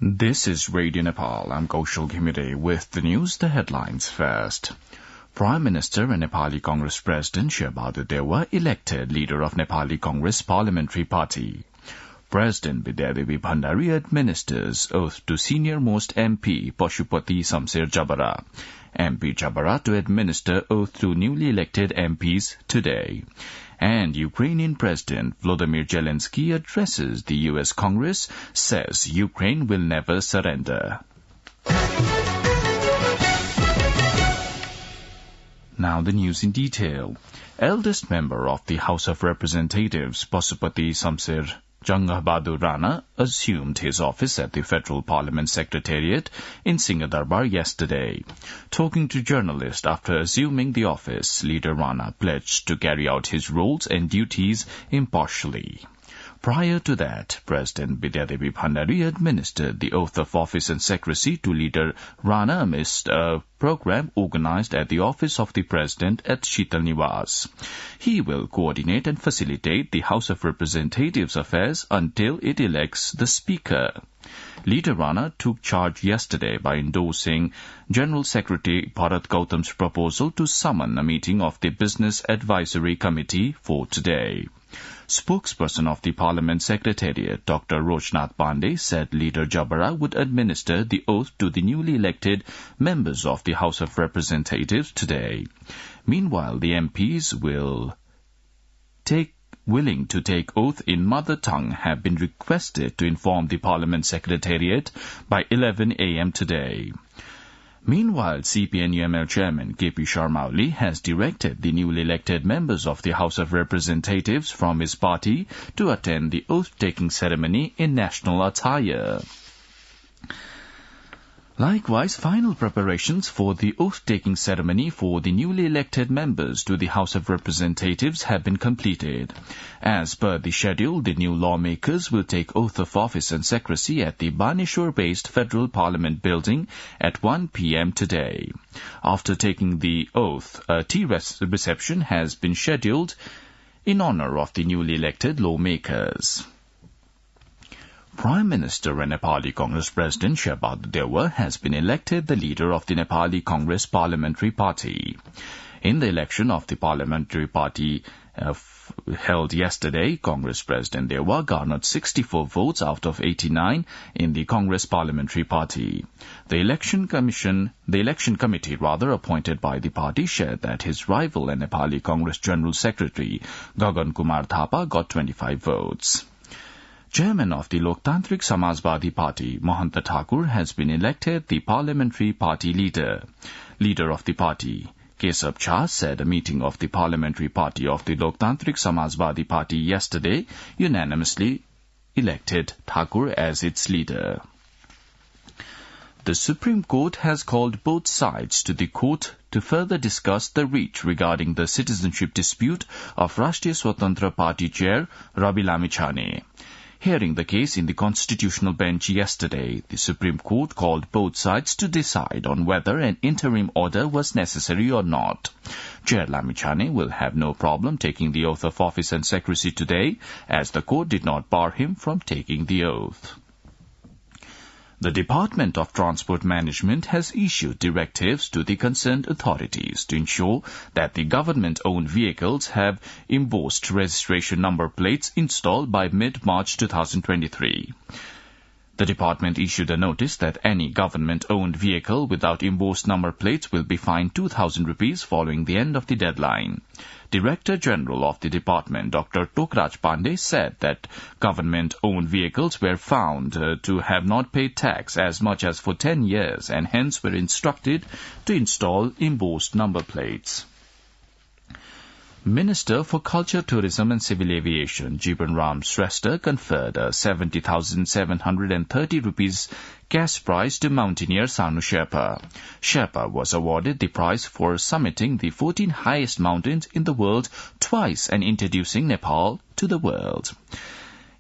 This is Radio Nepal. I'm Kaushal Ghimire with the news, the headlines first. Prime Minister and Nepali Congress President Sherbahadur Dewa elected leader of Nepali Congress Parliamentary Party. President Vidyadevi Bhandari administers oath to senior-most MP Pashupati Samser Jabara. MP Jabara to administer oath to newly elected MPs today. And Ukrainian President Volodymyr Zelensky addresses the U.S. Congress, says Ukraine will never surrender. Now the news in detail. Eldest member of the House of Representatives, Pashupati Samser Jangbahadur Rana, assumed his office at the Federal Parliament Secretariat in Singh Durbar yesterday. Talking to journalists after assuming the office, Leader Rana pledged to carry out his roles and duties impartially. Prior to that, President Vidyadevi Bhandari administered the oath of office and secrecy to Leader Rana amidst a program organized at the office of the President at Sheetal Niwas. He will coordinate and facilitate the House of Representatives affairs until it elects the Speaker. Leader Rana took charge yesterday by endorsing General Secretary Bharat Gautam's proposal to summon a meeting of the Business Advisory Committee for today. Spokesperson of the Parliament Secretariat, Dr. Rojnath Pandey, said Leader Jabara would administer the oath to the newly elected members of the House of Representatives today. Meanwhile, the MPs willing to take oath in mother tongue have been requested to inform the Parliament Secretariat by 11 a.m. today. Meanwhile, CPN-UML Chairman KP Sharma Oli has directed the newly elected members of the House of Representatives from his party to attend the oath-taking ceremony in national attire. Likewise, final preparations for the oath-taking ceremony for the newly elected members to the House of Representatives have been completed. As per the schedule, the new lawmakers will take oath of office and secrecy at the Baneshwar-based Federal Parliament building at 1 p.m. today. After taking the oath, a tea reception has been scheduled in honor of the newly elected lawmakers. Prime Minister and Nepali Congress President Sherbahadur Dewa has been elected the leader of the Nepali Congress Parliamentary Party. In the election of the Parliamentary Party held yesterday, Congress President Dewa garnered 64 votes out of 89 in the Congress Parliamentary Party. The election committee appointed by the party shared that his rival and Nepali Congress General Secretary Gagan Kumar Thapa got 25 votes. Chairman of the Loktantrik Samajwadi Party, Mahanta Thakur, has been elected the parliamentary party leader. Leader of the party, Kesab Jha, said a meeting of the parliamentary party of the Loktantrik Samajwadi Party yesterday unanimously elected Thakur as its leader. The Supreme Court has called both sides to the court to further discuss the reach regarding the citizenship dispute of Rashtriya Swatantra Party chair Rabi Lamichhane. Hearing the case in the Constitutional Bench yesterday, the Supreme Court called both sides to decide on whether an interim order was necessary or not. Chair Lamichhane will have no problem taking the oath of office and secrecy today, as the court did not bar him from taking the oath. The Department of Transport Management has issued directives to the concerned authorities to ensure that the government-owned vehicles have embossed registration number plates installed by mid-March 2023. The department issued a notice that any government-owned vehicle without embossed number plates will be fined 2,000 rupees following the end of the deadline. Director General of the department, Dr. Tokraj Pandey, said that government-owned vehicles were found to have not paid tax as much as for 10 years and hence were instructed to install embossed number plates. Minister for Culture, Tourism and Civil Aviation, Jeevan Ram Shrestha, conferred a 70,730 rupees cash prize to mountaineer Sanu Sherpa. Sherpa was awarded the prize for summiting the 14 highest mountains in the world twice and introducing Nepal to the world.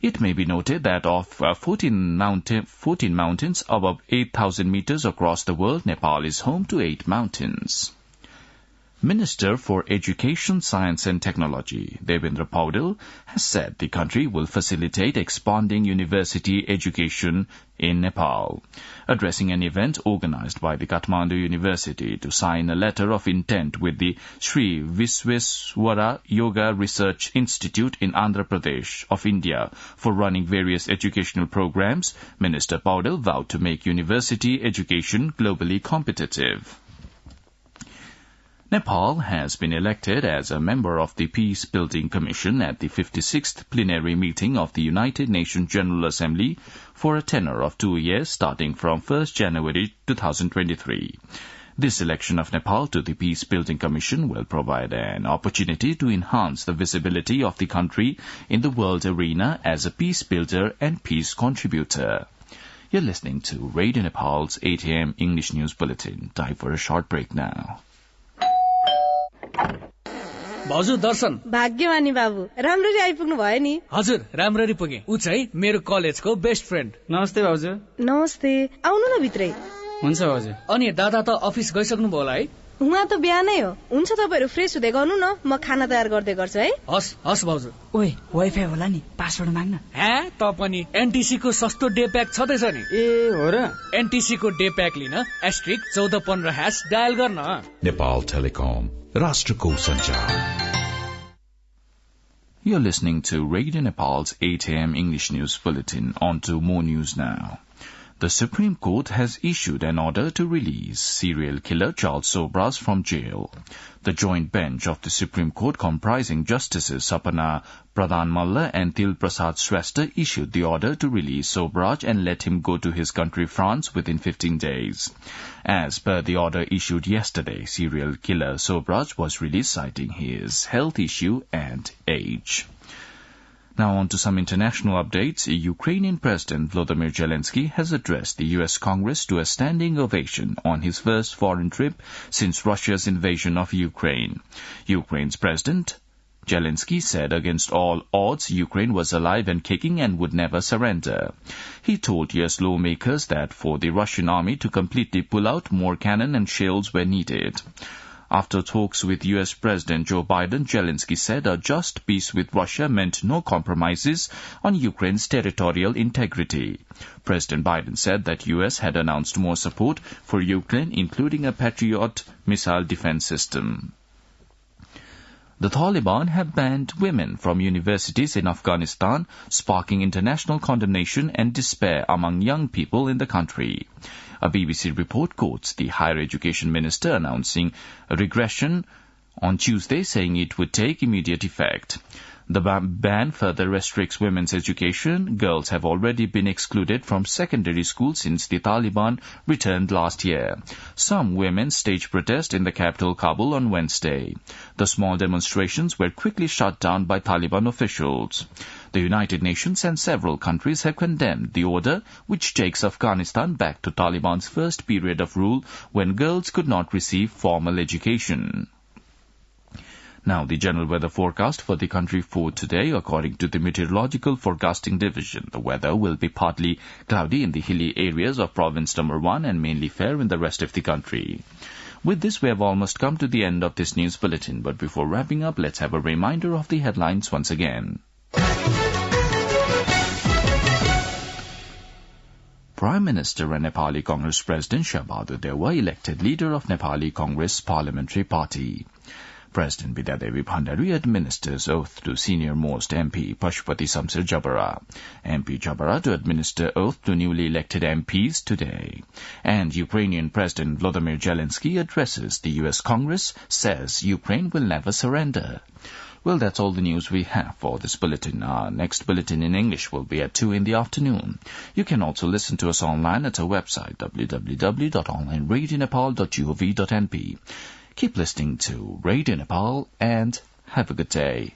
It may be noted that of 14 mountains above 8,000 meters across the world, Nepal is home to 8 mountains. Minister for Education, Science and Technology, Devendra Paudel, has said the country will facilitate expanding university education in Nepal. Addressing an event organized by the Kathmandu University to sign a letter of intent with the Sri Visveswara Yoga Research Institute in Andhra Pradesh of India for running various educational programs, Minister Paudel vowed to make university education globally competitive. Nepal has been elected as a member of the Peace Building Commission at the 56th plenary meeting of the United Nations General Assembly for a tenure of 2 years starting from 1st January 2023. This election of Nepal to the Peace Building Commission will provide an opportunity to enhance the visibility of the country in the world arena as a peace builder and peace contributor. You're listening to Radio Nepal's 8 a.m. English News Bulletin. Time for a short break now. भाउजू दर्शन भाग्यमानी बाबु राम्ररी आइपुग्नु भयो नि हजुर राम्ररी पुगे उ चाहिँ मेरो कलेजको बेस्ट फ्रेन्ड नमस्ते भाउजू नमस्ते आउनु न भित्रै हुन्छ भाउजू अनि दादा त अफिस गइसक्नु भयो होला है उहाँ त बिहानै हो हुन्छ तपाईहरु फ्रेस हुँदै गर्नु न म खाना तयार गर्दै गर्छु है हस् हस् भाउजू ओइ वाइफाई होला नि पासवर्ड माग्न हे त पनि एनटीसी को सस्तो डे प्याक छदैछ नि ए हो र एनटीसी को डे प्याक लिन *1415# डायल गर्न नेपाल टेलिकम राष्ट्रको संचार. You're listening to Radio Nepal's 8 a.m. English News Bulletin. On to more news now. The Supreme Court has issued an order to release serial killer Charles Sobhraj from jail. The joint bench of the Supreme Court, comprising Justices Sapana Pradhan Malla and Til Prasad Shrestha, issued the order to release Sobhraj and let him go to his country France within 15 days. As per the order issued yesterday, serial killer Sobhraj was released citing his health issue and age. Now on to some international updates. Ukrainian President Volodymyr Zelensky has addressed the U.S. Congress to a standing ovation on his first foreign trip since Russia's invasion of Ukraine. Ukraine's President Zelensky said against all odds Ukraine was alive and kicking and would never surrender. He told U.S. lawmakers that for the Russian army to completely pull out, more cannon and shells were needed. After talks with U.S. President Joe Biden, Zelensky said a just peace with Russia meant no compromises on Ukraine's territorial integrity. President Biden said that U.S. had announced more support for Ukraine, including a Patriot missile defense system. The Taliban have banned women from universities in Afghanistan, sparking international condemnation and despair among young people in the country. A BBC report quotes the Higher Education Minister announcing a regression on Tuesday, saying it would take immediate effect. The ban further restricts women's education. Girls have already been excluded from secondary school since the Taliban returned last year. Some women staged protest in the capital Kabul on Wednesday. The small demonstrations were quickly shut down by Taliban officials. The United Nations and several countries have condemned the order, which takes Afghanistan back to Taliban's first period of rule when girls could not receive formal education. Now, the general weather forecast for the country for today, according to the Meteorological Forecasting Division. The weather will be partly cloudy in the hilly areas of province number 1 and mainly fair in the rest of the country. With this, we have almost come to the end of this news bulletin. But before wrapping up, let's have a reminder of the headlines once again. Prime Minister and Nepali Congress President Shabadu Dewa elected leader of Nepali Congress Parliamentary Party. President Bidyadevi Bhandari administers oath to senior-most MP Pashupati Samsir Jabara. MP Jabara to administer oath to newly elected MPs today. And Ukrainian President Volodymyr Zelensky addresses the U.S. Congress, says Ukraine will never surrender. Well, that's all the news we have for this bulletin. Our next bulletin in English will be at 2 in the afternoon. You can also listen to us online at our website, www.onlineradionepal.gov.np. Keep listening to Radio Nepal and have a good day.